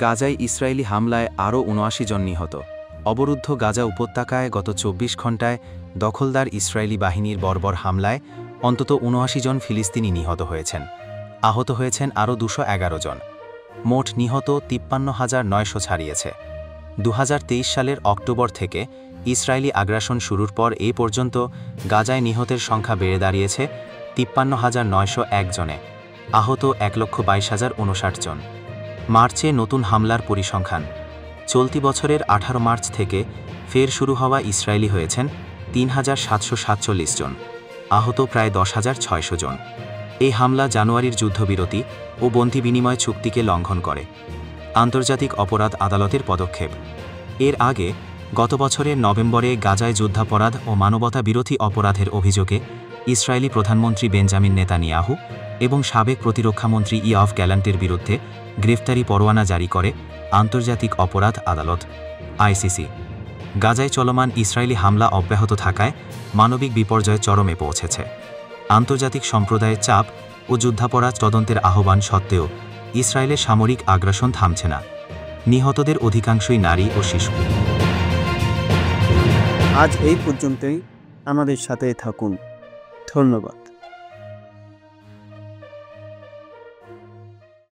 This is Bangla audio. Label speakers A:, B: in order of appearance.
A: গাজায় ইসরায়েলি হামলায় আরও ৭৯ জন নিহত। অবরুদ্ধ গাজা উপত্যকায় গত ২৪ ঘণ্টায় দখলদার ইসরায়েলি বাহিনীর বর্বর হামলায় অন্তত ৭৯ জন ফিলিস্তিনি নিহত হয়েছেন। আহত হয়েছেন আরও ২১১ জন। মোট নিহত ৫৩,৯০০ ছাড়িয়েছে। ২০২৩ সালের অক্টোবর থেকে ইসরায়েলি আগ্রাসন শুরুর পর এ পর্যন্ত গাজায় নিহতের সংখ্যা বেড়ে দাঁড়িয়েছে ৫৩,৯০১ জনে। আহত ১,২২,০৫৯ জন। মার্চে নতুন হামলার পরিসংখ্যান। চলতি বছরের ১৮ মার্চ থেকে ফের শুরু হওয়া ইসরায়েলি হয়েছেন ৩,৭৪৭ জন। আহত প্রায় ১০,৬০০ জন। এই হামলা জানুয়ারির যুদ্ধবিরতি ও বন্দি বিনিময় চুক্তিকে লঙ্ঘন করে। আন্তর্জাতিক অপরাধ আদালতের পদক্ষেপ। এর আগে গত বছরের নভেম্বরে গাজায় যুদ্ধাপরাধ ও মানবতা বিরোধী অপরাধের অভিযোগে ইসরায়েলি প্রধানমন্ত্রী বেঞ্জামিন নেতানিয়াহু এবং সাবেক প্রতিরক্ষামন্ত্রী ইয়োভ গ্যালান্টের বিরুদ্ধে গ্রেফতারি পরোয়ানা জারি করে আন্তর্জাতিক অপরাধ আদালত আইসিসি। গাজায় চলমান ইসরায়েলি হামলা অব্যাহত থাকায় মানবিক বিপর্যয় চরমে পৌঁছেছে। আন্তর্জাতিক সম্প্রদায়ের চাপ ও যুদ্ধাপরাধ তদন্তের আহ্বান সত্ত্বেও ইসরায়েলের সামরিক আগ্রাসন থামছে না। নিহতদের অধিকাংশই নারী ও শিশু।
B: আজ এই পর্যন্তই। আমাদের সাথে থাকুন। ধন্যবাদ।